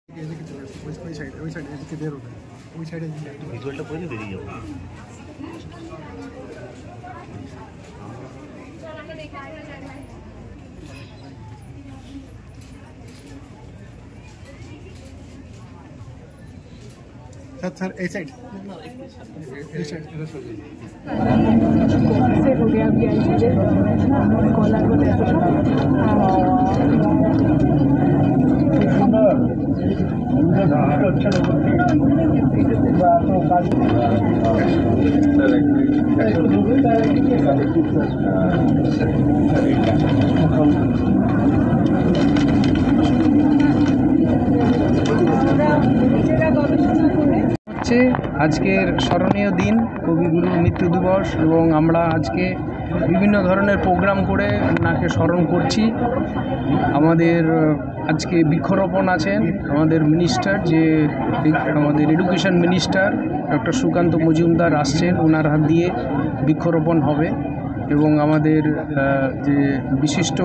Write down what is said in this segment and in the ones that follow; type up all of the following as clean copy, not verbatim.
ওই সাইড এদিকে বের হবে, ওই সাইডে ভিজুয়ালটা পরে বেরিয়ে যাবো। सर ए साइड से हो गया अभी कॉलर को আজকের স্মরণীয় দিন কবিগুরুর মৃত্যু দিবস এবং আমরা আজকে বিভিন্ন ধরনের প্রোগ্রাম করে ওনাকে স্মরণ করছি। আমাদের আজকে বৃক্ষরোপণ আছেন আমাদের মিনিস্টার, যে আমাদের education minister doctor Sukanta Majumdar আসছেন, ওনার হাত দিয়ে বৃক্ষরোপণ হবে। এবং আমাদের যে বিশিষ্ট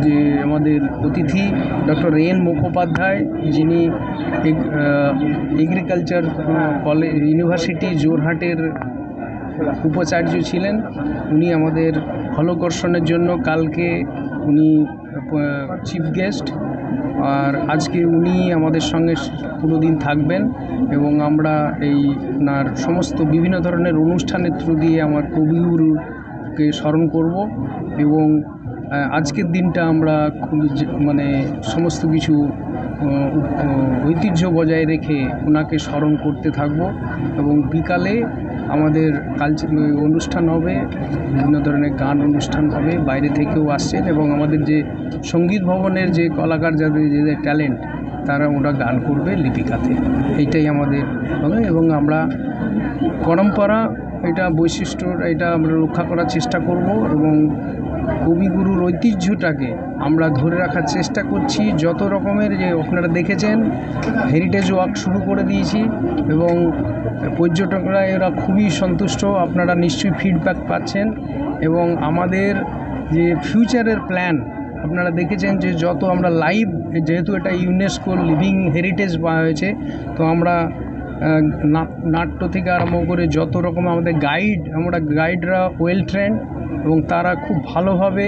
যে আমাদের অতিথি ডক্টর এন মুখোপাধ্যায়, যিনি এগ্রিকালচার কলেজ ইউনিভার্সিটি জোরহাটের উপাচার্য ছিলেন, উনি আমাদের ফলকর্ষণের জন্য কালকে উনি চিফ গেস্ট, আর আজকে উনি আমাদের সঙ্গে পুরো দিন থাকবেন। এবং আমরা এই ওনার সমস্ত বিভিন্ন ধরনের অনুষ্ঠানের থ্রু দিয়ে আমার কবিগুরুকে স্মরণ করব। এবং আজকের দিনটা আমরা খুব মানে সমস্ত কিছু ঐতিহ্য বজায় রেখে ওনাকে স্মরণ করতে থাকব। এবং বিকালে আমাদের অনুষ্ঠান হবে, বিভিন্ন ধরনের গান অনুষ্ঠান হবে, বাইরে থেকেও আসছেন। এবং আমাদের যে সঙ্গীত ভবনের যে কলাকার যাদের ট্যালেন্ট, তারা ওরা গান করবে লিপিকাতে। এইটাই আমাদের হবে। এবং আমরা পরম্পরা, এটা বৈশিষ্ট্য, এটা আমরা রক্ষা করার চেষ্টা করব। এবং কবিগুরুর ঐতিহ্যটাকে আমরা ধরে রাখার চেষ্টা করছি। যত রকমের যে আপনারা দেখেছেন হেরিটেজ ওয়াক শুরু করে দিয়েছি এবং পর্যটকরা এরা খুবই সন্তুষ্ট, আপনারা নিশ্চয়ই ফিডব্যাক পাচ্ছেন। এবং আমাদের যে ফিউচারের প্ল্যান আপনারা দেখেছেন যে যত আমরা লাইভ, যেহেতু এটা ইউনেস্কো লিভিং হেরিটেজ পাওয়া হয়েছে, তো আমরা নাট্য থেকে আরম্ভ করে যত রকম আমাদের গাইডরা ওয়েল ট্রেন্ড এবং তারা খুব ভালোভাবে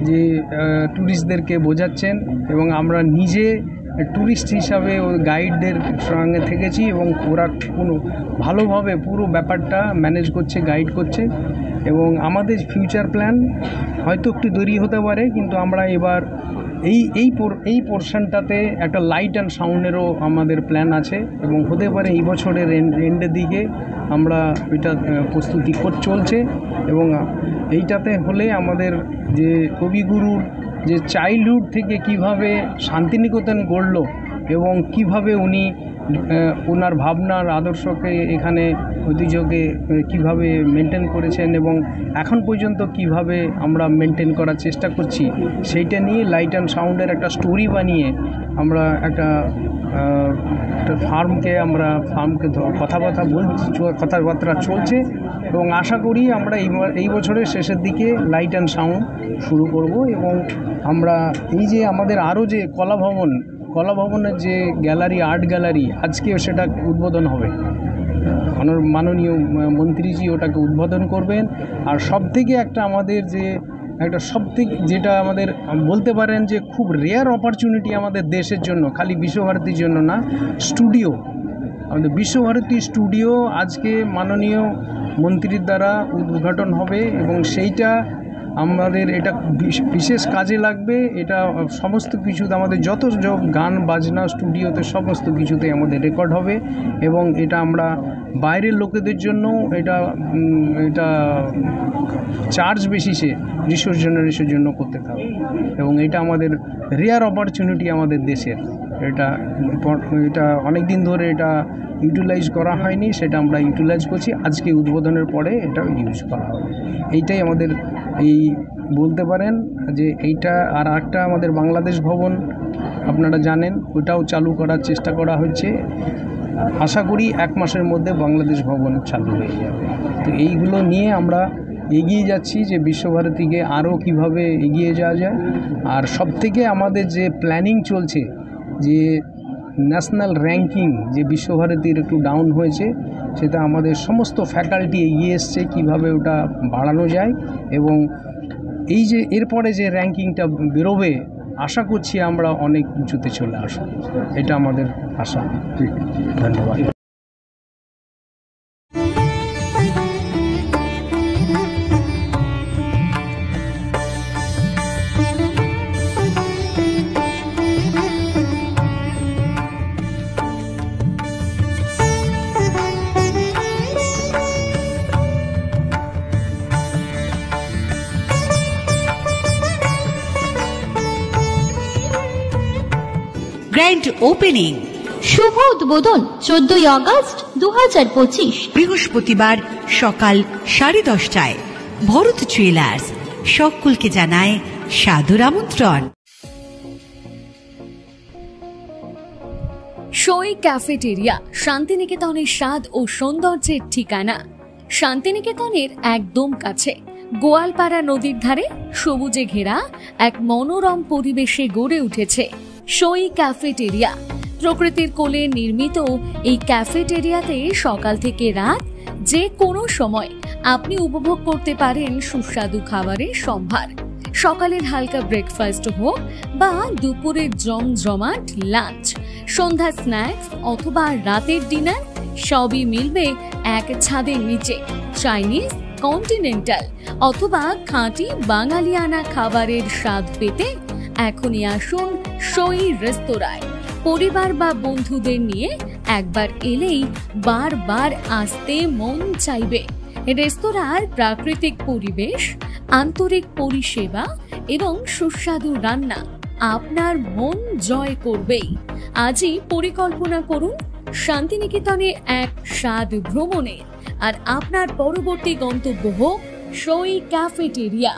যে ট্যুরিস্টদেরকে বোঝাচ্ছেন। এবং আমরা নিজে ট্যুরিস্ট হিসাবে ওই গাইডদের সঙ্গে থেকেছি এবং ওরা কোনো ভালোভাবে পুরো ব্যাপারটা ম্যানেজ করছে, গাইড করছে। এবং আমাদের ফিউচার প্ল্যান হয়তো একটু দেরি হতে পারে, কিন্তু আমরা এবার এই পোর্শনটাতে একটা লাইট অ্যান্ড সাউন্ডেরও আমাদের প্ল্যান আছে। এবং হতে পারে এই বছরের এন্ডের দিকে আমরা এটা প্রস্তুতি চলছে। এবং এইটাতে হলে আমাদের যে কবিগুরুর যে চাইল্ডহুড থেকে কিভাবে শান্তিনিকেতন গড়ল এবং কিভাবে উনি ওনার ভাবনার আদর্শকে এখানে ঐতিহ্যকে কিভাবে মেনটেন করেছেন এবং এখন পর্যন্ত কিভাবে আমরা মেনটেন করার চেষ্টা করছি, সেইটা নিয়ে লাইট অ্যান্ড সাউন্ডের একটা স্টোরি বানিয়ে আমরা একটা ফার্মকে কথাবার্তা চলছে। এবং আশা করি আমরা এই বছরের শেষের দিকে লাইট অ্যান্ড সাউন্ড শুরু করব। এবং আমরা এই যে আমাদের আরও যে কলাভবনের যে গ্যালারি, আর্ট গ্যালারি, আজকেও সেটা উদ্বোধন হবে। মাননীয় মন্ত্রীজি ওটাকে উদ্বোধন করবেন। আর সবথেকে একটা আমাদের যে একটা সবথেকে যেটা আমাদের বলতে পারেন যে খুব রেয়ার অপরচুনিটি আমাদের দেশের জন্য, খালি বিশ্বভারতীর জন্য না, স্টুডিও, আমাদের বিশ্বভারতী স্টুডিও আজকে মাননীয় মন্ত্রীর দ্বারা উদ্ঘাটন হবে। এবং সেইটা আমাদের এটা বিশেষ কাজে লাগবে। এটা সমস্ত কিছুতে আমাদের যত গান বাজনা স্টুডিওতে সমস্ত কিছুতে আমাদের রেকর্ড হবে। এবং এটা আমরা বাইরের লোকেদের জন্য এটা চার্জ বেসিসে রিসোর্স জেনারেশনের জন্য করতে থাকবে। এবং এটা আমাদের রেয়ার অপরচুনিটি আমাদের দেশের। এটা অনেক দিন ধরে এটা ইউটিলাইজ করা হয়নি, সেটা আমরা ইউটিলাইজ করছি। আজকে উদ্বোধনের পরে এটা ইউজ করা হবে। এইটাই আমাদের বলতে পারেন যে এইটা। আর একটা আমাদের বাংলাদেশ ভবন আপনারা জানেন, ওটাও চালু করার চেষ্টা করা হচ্ছে। আশা করি 1 মাসের মধ্যে বাংলাদেশ ভবন চালু হয়ে যাবে। তো এইগুলো নিয়ে আমরা এগিয়ে যাচ্ছি যে বিশ্বভারতীকে আরও কিভাবে এগিয়ে যাওয়া যায়। আর সবথেকে আমাদের যে প্ল্যানিং চলছে যে ন্যাশনাল র্যাঙ্কিং যে বিশ্বভারতীর একটু ডাউন হয়েছে, সেটা আমাদের সমস্ত ফ্যাকাল্টি এগিয়ে এসছে কীভাবে ওটা বাড়ানো যায়, এবং এই যে এরপরে যে র্যাঙ্কিংটা বেরোবে আশা করছি আমরা অনেক উঁচুতে চলে আসব, এটা আমাদের আশা। ধন্যবাদ। গ্র্যান্ড ওপেনিং, শুভ উদ্বোধন 14ই আগস্ট 2025, বৃহস্পতিবার সকাল 10:30টায়। ভরত জুয়েলার্স সকলকে জানায় সাদর আমন্ত্রণ। সই ক্যাফেটেরিয়া শান্তিনিকেতনের স্বাদ ও সৌন্দর্যের ঠিকানা। শান্তিনিকেতনের একদম কাছে গোয়ালপাড়া নদীর ধারে সবুজে ঘেরা এক মনোরম পরিবেশে গড়ে উঠেছে সই ক্যাফেটেরিয়া। প্রকৃতির কোলে নির্মিত এই ক্যাফেটেরিয়াতে সকাল থেকে রাত যে কোনো সময় আপনি উপভোগ করতে পারেন সুস্বাদু খাবারের সম্ভার। সকালের হালকা ব্রেকফাস্ট হোক বা দুপুরের জমজমাট লাঞ্চ, সন্ধ্যার স্ন্যাক্স অথবা রাতের ডিনার, সবই মিলবে এক ছাদের নিচে। চাইনিজ, কন্টিনেন্টাল অথবা খাঁটি বাঙালিয়ানা খাবারের স্বাদ পেতে এখনই আসুন সই রেস্তোরাঁয়। পরিবার বা বন্ধুদের নিয়ে একবার এলেই বারবার আসতে মন চাইবে। রেস্তোরাঁর প্রাকৃতিক পরিবেশ, আন্তরিক পরিষেবা এবং সুস্বাদু রান্না আপনার মন জয় করবেই। আজই পরিকল্পনা করুন শান্তিনিকেতনে এক স্বাদ ভ্রমণের, আর আপনার পরবর্তী গন্তব্য হোক সই ক্যাফেটেরিয়া।